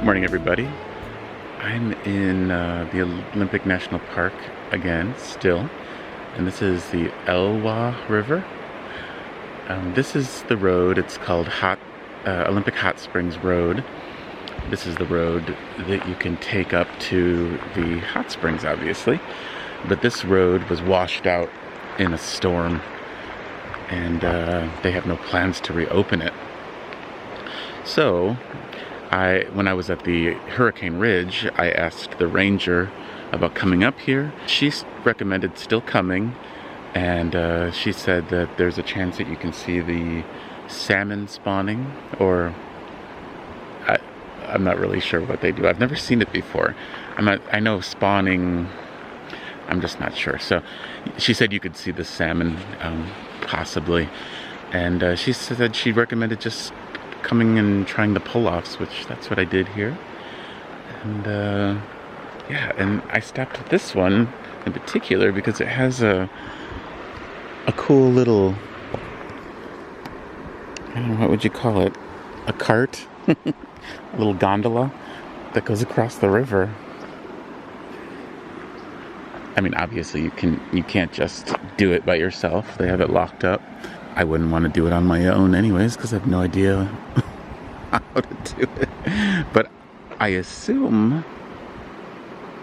Morning, everybody. I'm in the Olympic National Park again, still, and this is the Elwha River. This is the road. It's called Olympic Hot Springs Road. This is the road that you can take up to the hot springs, obviously, but this road was washed out in a storm, and they have no plans to reopen it. So when I was at the Hurricane Ridge, I asked the ranger about coming up here. She recommended still coming, and she said that there's a chance that you can see the salmon spawning, or I'm not really sure what they do. I've never seen it before. I know spawning, I'm just not sure. So she said you could see the salmon, possibly, and she said she recommended just coming and trying the pull-offs, which that's what I did here. And yeah, and I stopped at this one in particular because it has a cool little, I don't know, what would you call it? A cart? A little gondola that goes across the river. I mean, obviously you can't just do it by yourself. They have it locked up. I wouldn't want to do it on my own anyways, because I have no idea how to do it. But I assume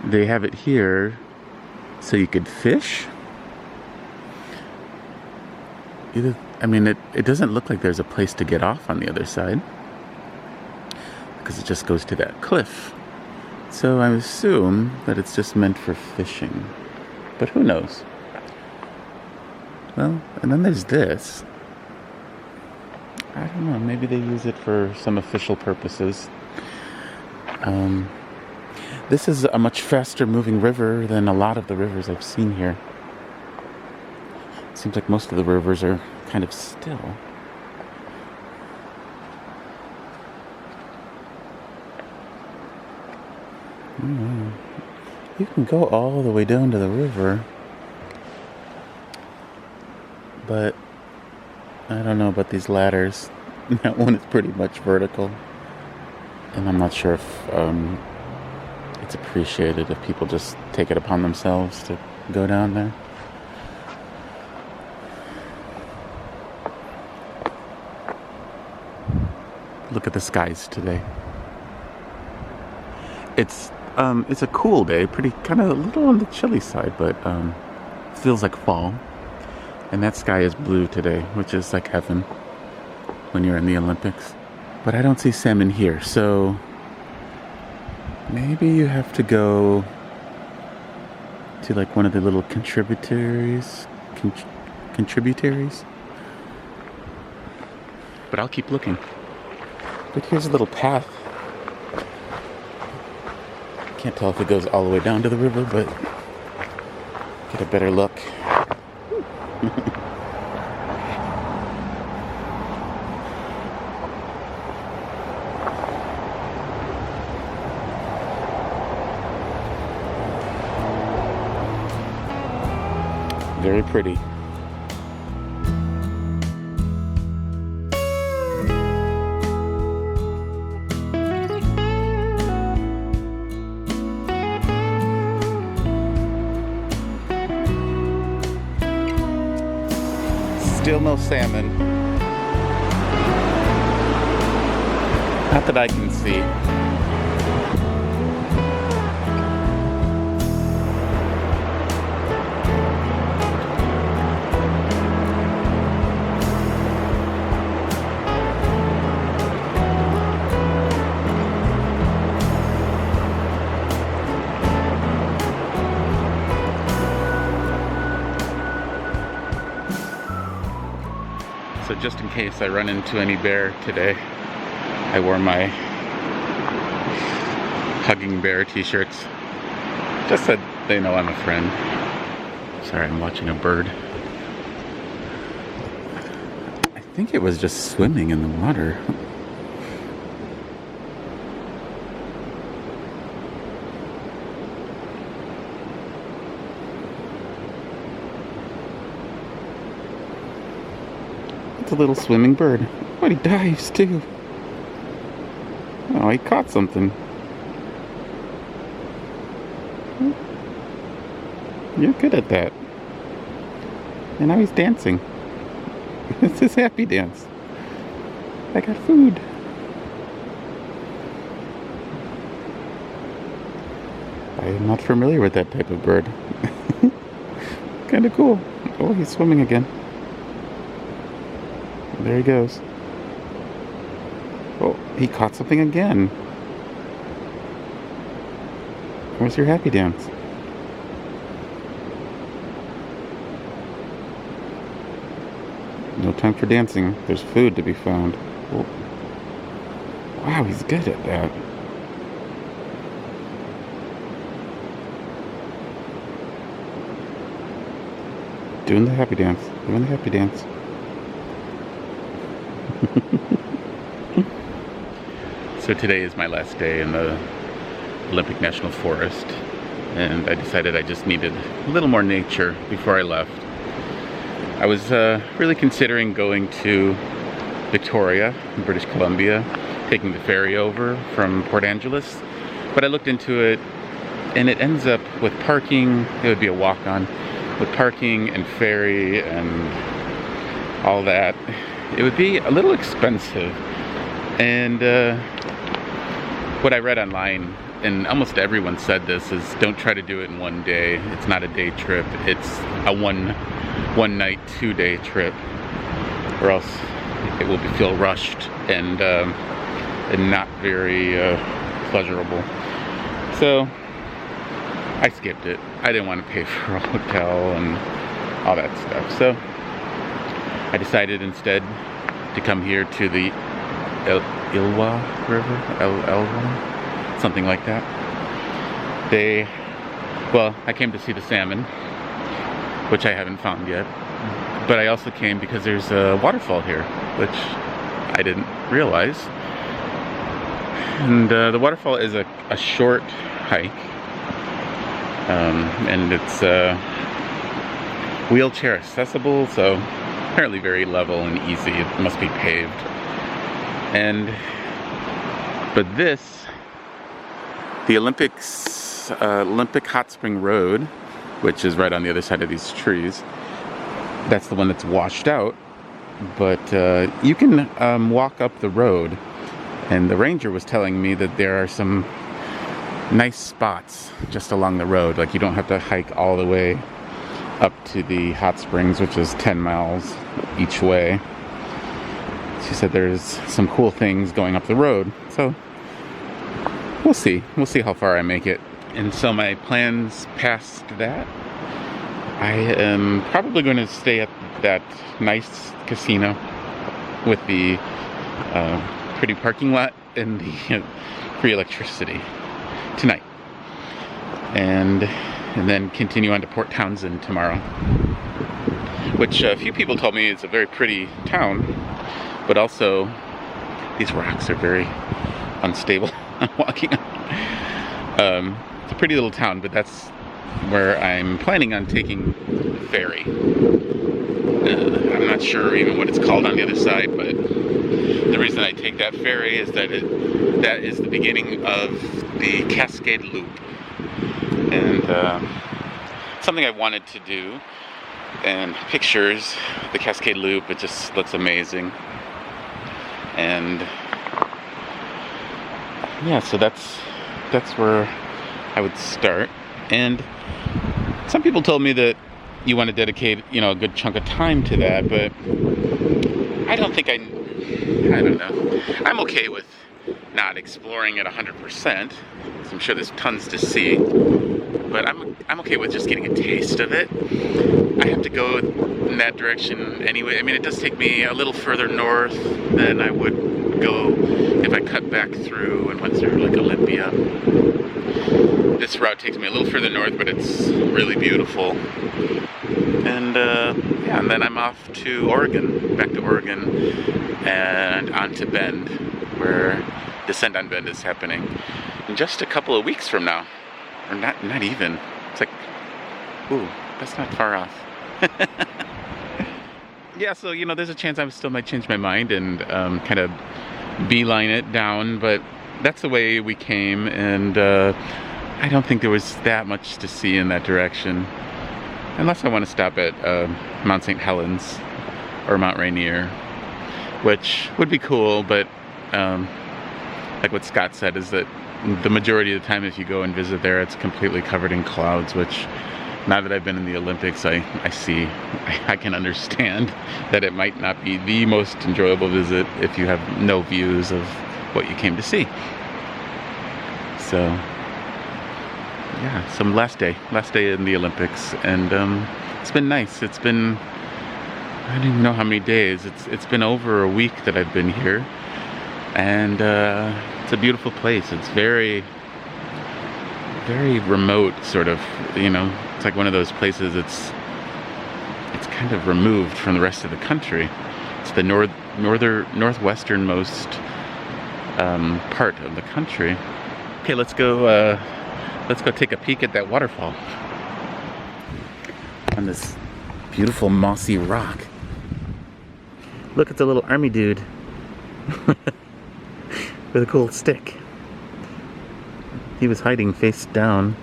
they have it here so you could fish. I mean, it doesn't look like there's a place to get off on the other side, because it just goes to that cliff. So I assume that it's just meant for fishing. But who knows? Well, and then there's this. I don't know, maybe they use it for some official purposes. This is a much faster moving river than a lot of the rivers I've seen here. It seems like most of the rivers are kind of still. You can go all the way down to the river, but I don't know about these ladders. That one is pretty much vertical, and I'm not sure if it's appreciated if people just take it upon themselves to go down there. Look at the skies today. It's a cool day, pretty kind of a little on the chilly side, but feels like fall. And that sky is blue today, which is like heaven when you're in the Olympics. But I don't see salmon here, so maybe you have to go to like one of the little contributaries. But I'll keep looking. But here's a little path. Can't tell if it goes all the way down to the river, but get a better look. Very pretty. Still no salmon. Not that I can see. So just in case I run into any bear today, I wore my Hugging Bear t-shirts. Just so they know I'm a friend. Sorry, I'm watching a bird. I think it was just swimming in the water. It's a little swimming bird. Oh, he dives too. Oh, he caught something. You're good at that. And now he's dancing. It's his happy dance. I got food. I am not familiar with that type of bird. Kind of cool. Oh, he's swimming again. There he goes. Oh, he caught something again. Where's your happy dance? No time for dancing. There's food to be found. Oh. Wow, he's good at that. Doing the happy dance. Doing the happy dance. So today is my last day in the Olympic National Forest, and I decided I just needed a little more nature before I left. I was really considering going to Victoria in British Columbia, taking the ferry over from Port Angeles, but I looked into it and it ends up with parking. It would be a walk-on with parking and ferry and all that. It would be a little expensive, and what I read online, and almost everyone said this, is don't try to do it in one day. It's not a day trip. It's a one night, 2-day trip, or else it will feel rushed and not very pleasurable. So I skipped it. I didn't want to pay for a hotel and all that stuff. So I decided instead to come here to the Elwha River, Elwha, something like that. I came to see the salmon, which I haven't found yet, but I also came because there's a waterfall here, which I didn't realize. And the waterfall is a short hike, and it's wheelchair accessible, so apparently very level and easy. It must be paved. But the Olympic Hot Spring Road, which is right on the other side of these trees, that's the one that's washed out. But you can walk up the road, and the ranger was telling me that there are some nice spots just along the road. Like, you don't have to hike all the way up to the hot springs, which is 10 miles each way. She said there's some cool things going up the road. So we'll see. We'll see how far I make it. And so my plans past that, I am probably going to stay at that nice casino with the pretty parking lot and the free electricity tonight. And then continue on to Port Townsend tomorrow, which a few people told me is a very pretty town, but also these rocks are very unstable. I'm walking on. It's a pretty little town, but that's where I'm planning on taking the ferry. I'm not sure even what it's called on the other side, but the reason I take that ferry is that that is the beginning of the Cascade Loop. And something I wanted to do, and pictures, the Cascade Loop, it just looks amazing. And yeah, so that's where I would start. And some people told me that you want to dedicate, a good chunk of time to that, but I don't think I don't know. I'm okay with not exploring it 100%. I'm sure there's tons to see, but I'm okay with just getting a taste of it. I have to go in that direction anyway. I mean, it does take me a little further north than I would go if I cut back through and went through like Olympia. This route takes me a little further north, but it's really beautiful. And and then I'm off to Oregon, back to Oregon, and on to Bend, where Descent on Bend is happening in just a couple of weeks from now. Or not even. It's like, ooh, that's not far off. Yeah, so, there's a chance I still might change my mind and kind of beeline it down, but that's the way we came, and I don't think there was that much to see in that direction. Unless I want to stop at Mount St. Helens or Mount Rainier, which would be cool, but like what Scott said, is that the majority of the time if you go and visit there, it's completely covered in clouds, which now that I've been in the Olympics, I can understand that it might not be the most enjoyable visit if you have no views of what you came to see. So yeah, some last day in the Olympics, and it's been nice. It's been, I don't even know how many days. It's been over a week that I've been here, and it's a beautiful place. It's very, very remote, sort of. You know, it's like one of those places. It's kind of removed from the rest of the country. It's the northwesternmost part of the country. Okay, let's go take a peek at that waterfall on this beautiful mossy rock. Look, it's a little army dude with a cool stick. He was hiding face down.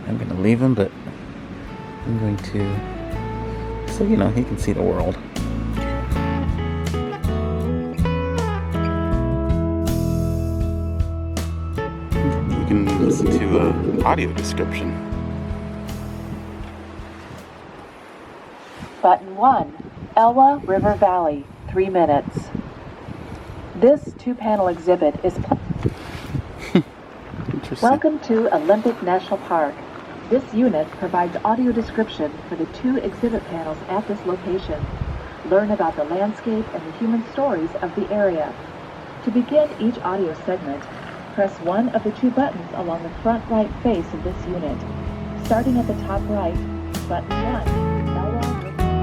I'm gonna leave him, but I'm going to, so you know, he can see the world. You can listen to an audio description. Button 1, Elwha River Valley, 3 minutes. This 2-panel exhibit is Welcome to Olympic National Park. This unit provides audio description for the 2 exhibit panels at this location. Learn about the landscape and the human stories of the area. To begin each audio segment, press one of the 2 buttons along the front right face of this unit. Starting at the top right, button 1, Elwha River Valley.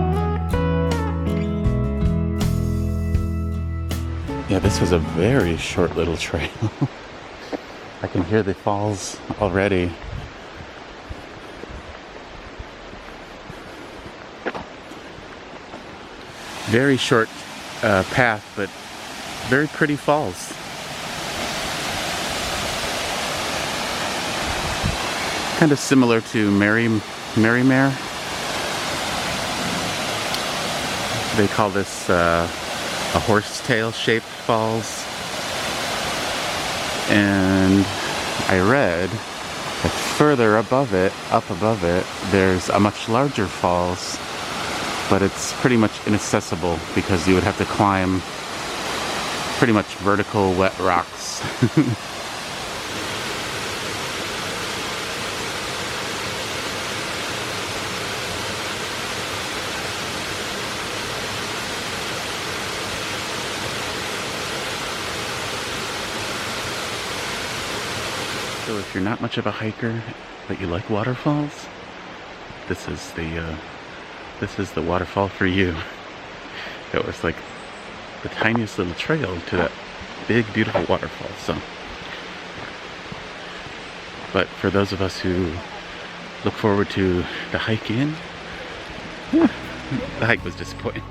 Yeah, this was a very short little trail. I can hear the falls already. Very short path, but very pretty falls. Kind of similar to Merrimere. They call this a horsetail shaped falls. And I read that further above it, up above it, there's a much larger falls, but it's pretty much inaccessible because you would have to climb pretty much vertical wet rocks. So if you're not much of a hiker, but you like waterfalls, this is the waterfall for you. It was like the tiniest little trail to that big, beautiful waterfall. So, but for those of us who look forward to the hike in, the hike was disappointing.